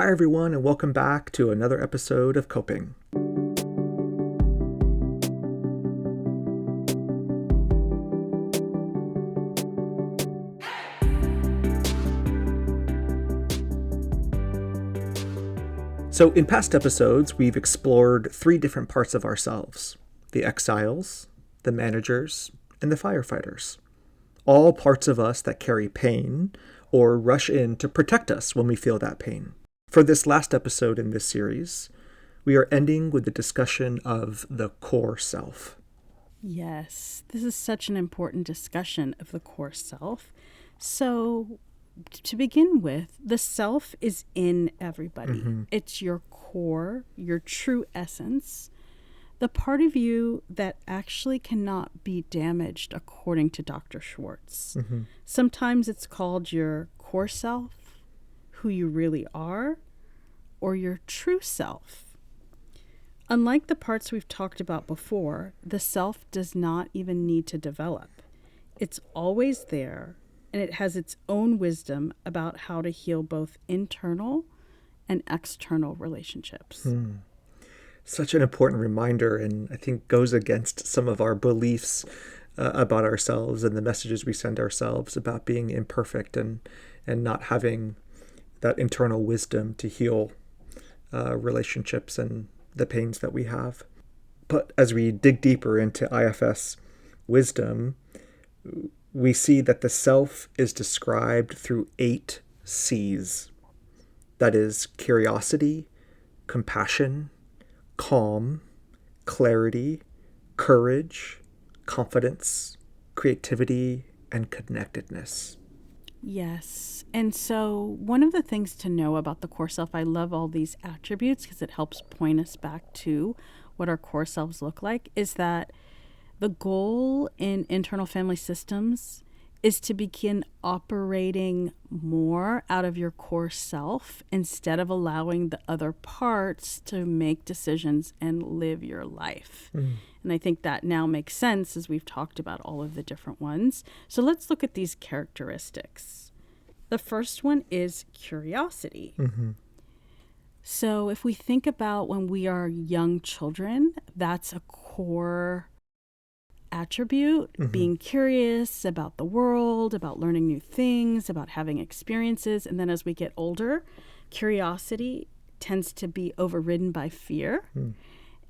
Hi, everyone, and welcome back to another episode of Coping. So, in past episodes, we've explored three different parts of ourselves: the exiles, the managers, and the firefighters. All parts of us that carry pain or rush in to protect us when we feel that pain. For this last episode in this series, we are ending with the discussion of the core self. Yes, this is such an important discussion of the core self. So, to begin with, the self is in everybody. It's your core, your true essence, the part of you that actually cannot be damaged, according to Dr. Schwartz. Sometimes it's called your core self, who you really are, or your true self. Unlike the parts we've talked about before, the self does not even need to develop. It's always there, and it has its own wisdom about how to heal both internal and external relationships. Such an important reminder, and I think goes against some of our beliefs about ourselves and the messages we send ourselves about being imperfect and not having that internal wisdom to heal relationships and the pains that we have. But as we dig deeper into IFS wisdom, we see that the self is described through 8 C's. That is curiosity, compassion, calm, clarity, courage, confidence, creativity, and connectedness. Yes. And so one of the things to know about the core self, I love all these attributes because it helps point us back to what our core selves look like, is that the goal in internal family systems is to begin operating more out of your core self instead of allowing the other parts to make decisions and live your life. And I think that now makes sense as we've talked about all of the different ones. So let's look at these characteristics. The first one is curiosity. So if we think about when we are young children, that's a core attribute, being curious about the world, about learning new things, about having experiences. And then as we get older, curiosity tends to be overridden by fear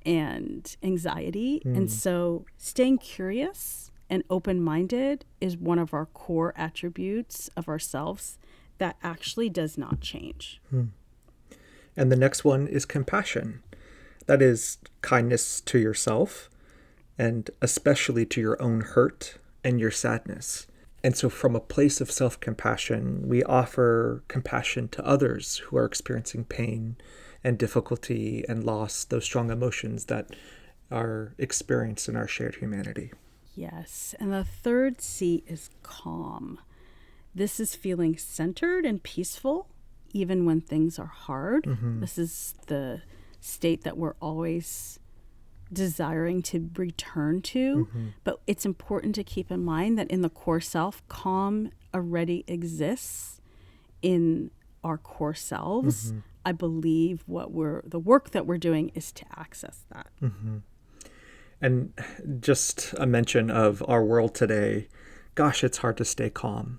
and anxiety. And so staying curious and open-minded is one of our core attributes of ourselves that actually does not change. And the next one is compassion. That is kindness to yourself, and especially to your own hurt and your sadness. And so from a place of self-compassion, we offer compassion to others who are experiencing pain and difficulty and loss, those strong emotions that are experienced in our shared humanity. Yes. And the third C is calm. This is feeling centered and peaceful, even when things are hard. This is the state that we're always desiring to return to. But it's important to keep in mind that in the core self, calm already exists in our core selves. I believe the work that we're doing is to access that. And just a mention of our world today, gosh, it's hard to stay calm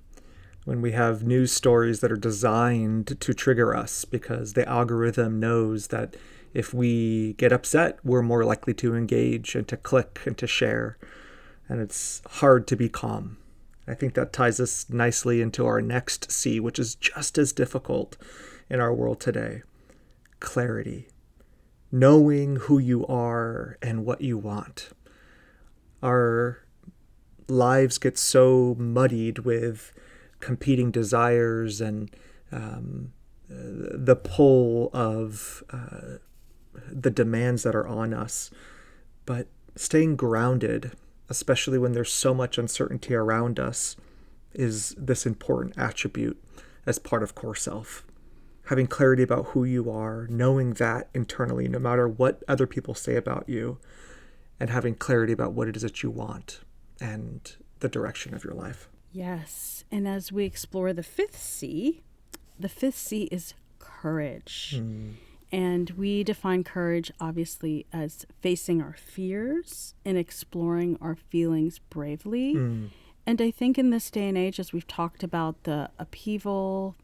when we have news stories that are designed to trigger us because the algorithm knows that if we get upset, we're more likely to engage and to click and to share. And it's hard to be calm. I think that ties us nicely into our next C, which is just as difficult in our world today: clarity. Knowing who you are and what you want. Our lives get so muddied with competing desires and the pull of the demands that are on us. But staying grounded, especially when there's so much uncertainty around us, is this important attribute as part of core self. Having clarity about who you are, knowing that internally, no matter what other people say about you, and having clarity about what it is that you want and the direction of your life. Yes. And as we explore the fifth C is courage. Mm. And we define courage, obviously, as facing our fears and exploring our feelings bravely. Mm. And I think in this day and age, as we've talked about the upheaval,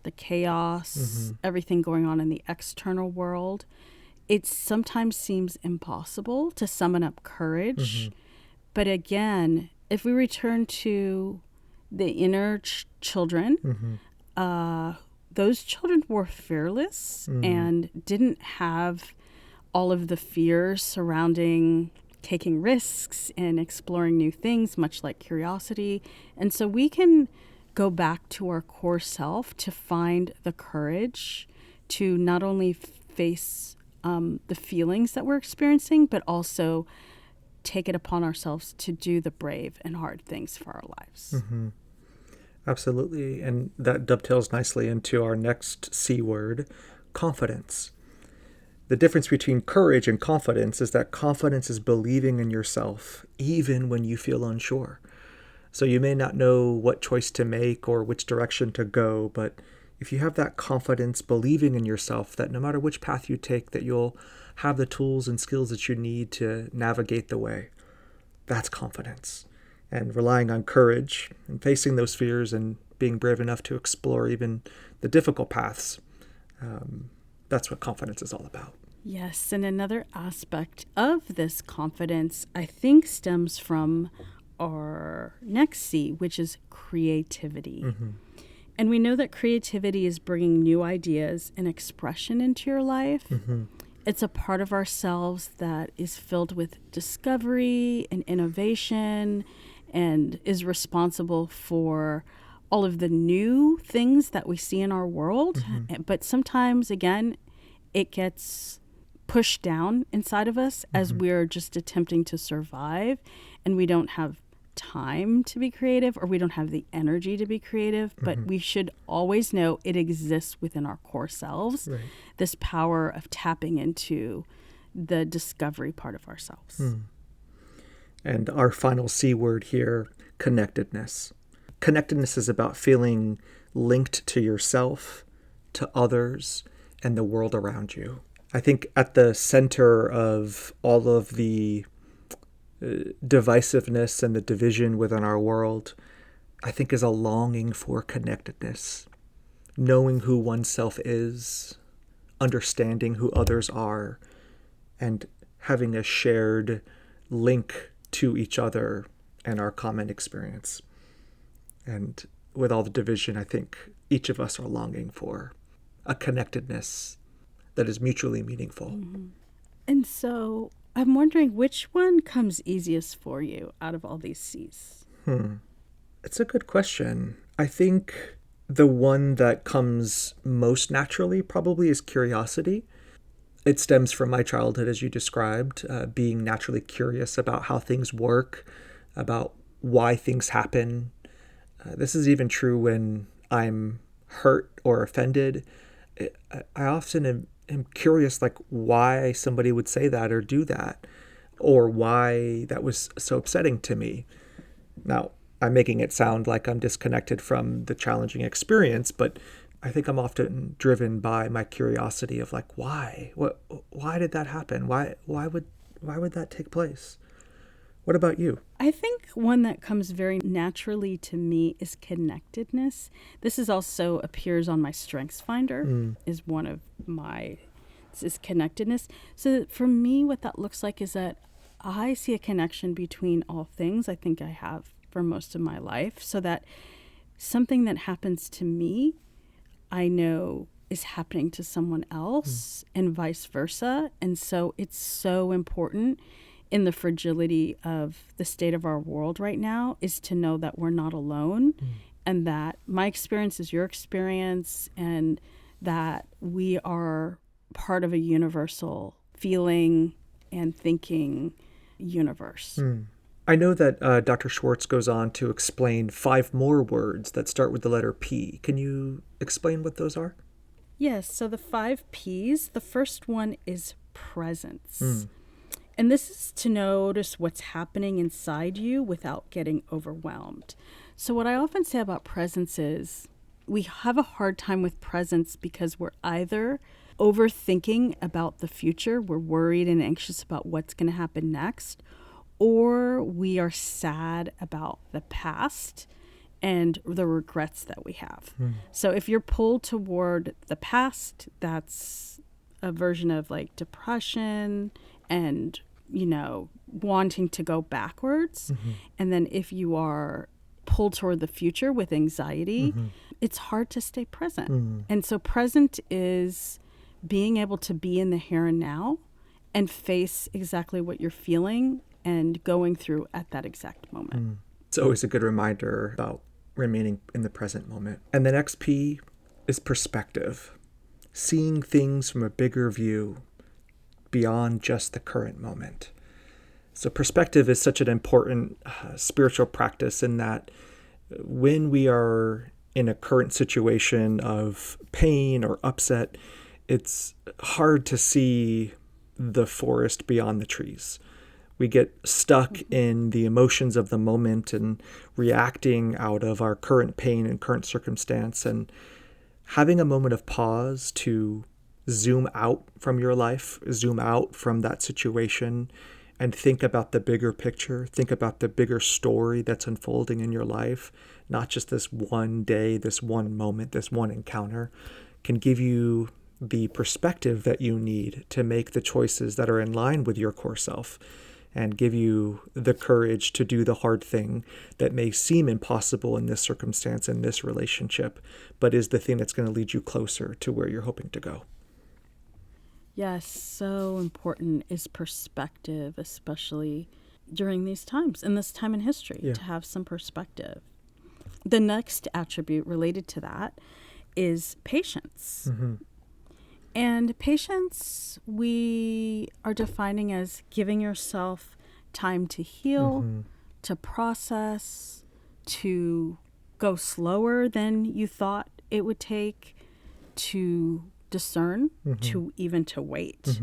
the chaos, everything going on in the external world, it sometimes seems impossible to summon up courage. But again, if we return to the inner children, those children were fearless and didn't have all of the fears surrounding taking risks and exploring new things, much like curiosity. And so we can go back to our core self to find the courage to not only face the feelings that we're experiencing, but also take it upon ourselves to do the brave and hard things for our lives. Absolutely. And that dovetails nicely into our next C word, confidence. The difference between courage and confidence is that confidence is believing in yourself, even when you feel unsure. So you may not know what choice to make or which direction to go, but if you have that confidence, believing in yourself, that no matter which path you take, that you'll have the tools and skills that you need to navigate the way, that's confidence. And relying on courage and facing those fears and being brave enough to explore even the difficult paths, that's what confidence is all about. Yes, and another aspect of this confidence, I think, stems from our next C, which is creativity. And we know that creativity is bringing new ideas and expression into your life. It's a part of ourselves that is filled with discovery and innovation and is responsible for all of the new things that we see in our world. But sometimes, again, it gets pushed down inside of us as we're just attempting to survive, and we don't have time to be creative, or we don't have the energy to be creative. But we should always know it exists within our core selves, Right. this power of tapping into the discovery part of ourselves. And our final C word here, connectedness. Connectedness is about feeling linked to yourself, to others, and the world around you. I think at the center of all of the divisiveness and the division within our world, I think, is a longing for connectedness, knowing who oneself is, understanding who others are, and having a shared link to each other and our common experience. And with all the division, I think each of us are longing for a connectedness that is mutually meaningful. And so I'm wondering, which one comes easiest for you out of all these C's? It's a good question. I think the one that comes most naturally probably is curiosity. It stems from my childhood, as you described, being naturally curious about how things work, about why things happen. This is even true when I'm hurt or offended. I often am curious, like, why somebody would say that or do that, or why that was so upsetting to me. Now, I'm making it sound like I'm disconnected from the challenging experience, but I think I'm often driven by my curiosity of, like, why? Why did that happen? Why would that take place? What about you? I think one that comes very naturally to me is connectedness. This is also appears on my Strengths Finder, is one of my, this is connectedness. So for me, what that looks like is that I see a connection between all things. I think I have for most of my life, so that something that happens to me, I know is happening to someone else and vice versa. And so it's so important in the fragility of the state of our world right now is to know that we're not alone, and that my experience is your experience, and that we are part of a universal feeling and thinking universe. I know that Dr. Schwartz goes on to explain 5 more words that start with the letter P. Can you explain what those are? Yes, so the 5 P's, the first one is presence. And this is to notice what's happening inside you without getting overwhelmed. So what I often say about presence is, we have a hard time with presence because we're either overthinking about the future, we're worried and anxious about what's going to happen next, or we are sad about the past and the regrets that we have. So if you're pulled toward the past, that's a version of like depression and, wanting to go backwards. And then if you are pulled toward the future with anxiety, it's hard to stay present. And so present is being able to be in the here and now and face exactly what you're feeling and going through at that exact moment. It's always a good reminder about remaining in the present moment. And the next P is perspective, seeing things from a bigger view beyond just the current moment. So perspective is such an important spiritual practice in that when we are in a current situation of pain or upset, it's hard to see the forest beyond the trees. We get stuck in the emotions of the moment and reacting out of our current pain and current circumstance. And having a moment of pause to zoom out from your life, zoom out from that situation, and think about the bigger picture, think about the bigger story that's unfolding in your life, not just this one day, this one moment, this one encounter, can give you the perspective that you need to make the choices that are in line with your core self and give you the courage to do the hard thing that may seem impossible in this circumstance, in this relationship, but is the thing that's going to lead you closer to where you're hoping to go. Yes, so important is perspective, especially during these times, in this time in history, to have some perspective. The next attribute related to that is patience. And patience, we are defining as giving yourself time to heal, to process, to go slower than you thought it would take, to discern, to wait.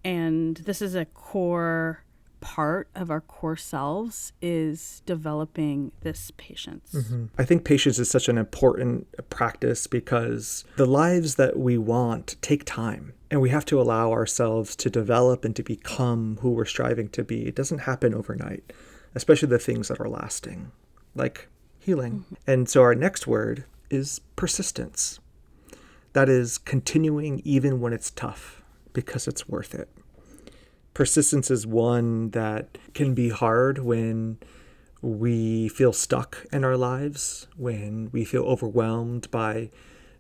And this is a core part of our core selves, is developing this patience. I think patience is such an important practice because the lives that we want take time, and we have to allow ourselves to develop and to become who we're striving to be. It doesn't happen overnight, especially the things that are lasting, like healing. And so our next word is persistence. That is continuing even when it's tough, because it's worth it. Persistence is one that can be hard when we feel stuck in our lives, when we feel overwhelmed by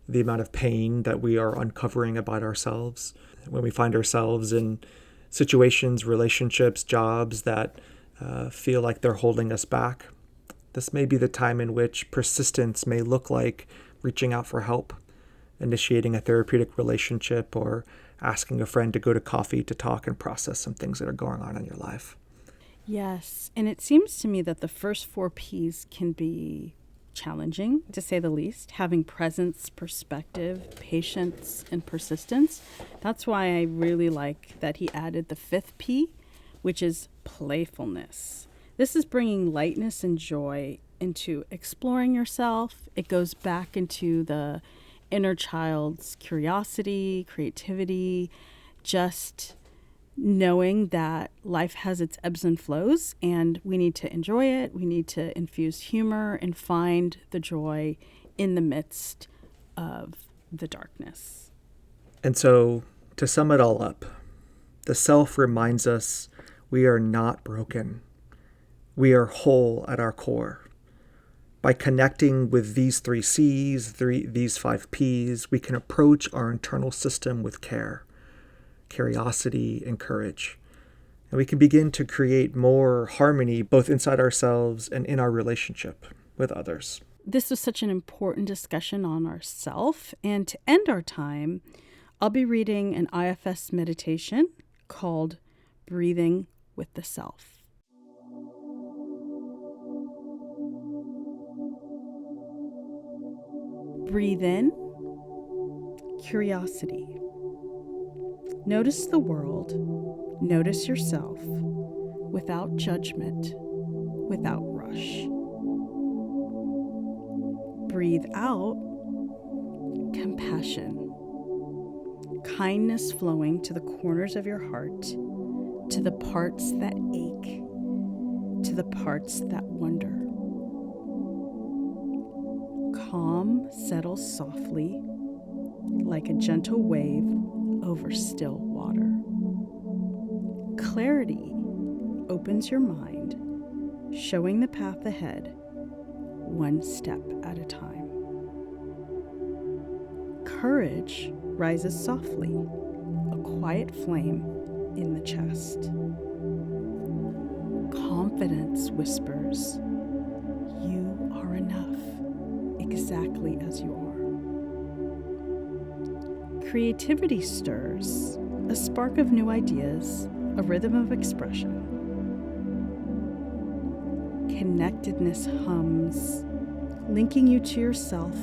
the amount of pain that we are uncovering about ourselves, when we find ourselves in situations, relationships, jobs that feel like they're holding us back. This may be the time in which persistence may look like reaching out for help, initiating a therapeutic relationship, or asking a friend to go to coffee to talk and process some things that are going on in your life. Yes, and it seems to me that the first 4 Ps can be challenging, to say the least. Having presence, perspective, patience, and persistence. That's why I really like that he added the 5th P, which is playfulness. This is bringing lightness and joy into exploring yourself. It goes back into the inner child's curiosity, creativity, just knowing that life has its ebbs and flows and we need to enjoy it. We need to infuse humor and find the joy in the midst of the darkness. And so, to sum it all up, the self reminds us we are not broken. We are whole at our core. By connecting with these 3 C's, these 5 P's, we can approach our internal system with care, curiosity, and courage. And we can begin to create more harmony both inside ourselves and in our relationship with others. This was such an important discussion on ourself. And to end our time, I'll be reading an IFS meditation called Breathing with the Self. Breathe in, curiosity. Notice the world, notice yourself, without judgment, without rush. Breathe out, compassion, kindness flowing to the corners of your heart, to the parts that ache, to the parts that wonder. Calm settles softly like a gentle wave over still water. Clarity opens your mind, showing the path ahead, one step at a time. Courage rises softly, a quiet flame in the chest. Confidence whispers, "You are enough, exactly as you are." Creativity stirs, a spark of new ideas, a rhythm of expression. Connectedness hums, linking you to yourself,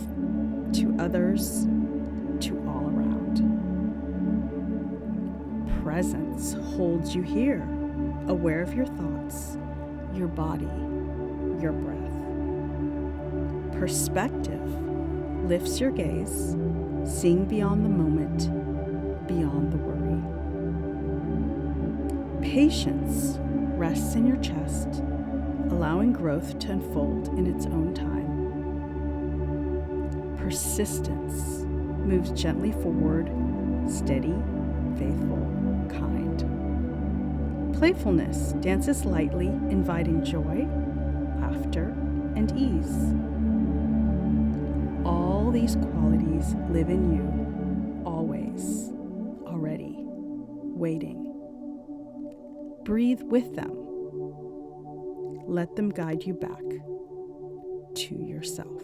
to others, to all around. Presence holds you here, aware of your thoughts, your body, your breath. Perspective lifts your gaze, seeing beyond the moment, beyond the worry. Patience rests in your chest, allowing growth to unfold in its own time. Persistence moves gently forward, steady, faithful, kind. Playfulness dances lightly, inviting joy, laughter, and ease. All these qualities live in you, always, already, waiting. Breathe with them. Let them guide you back to yourself.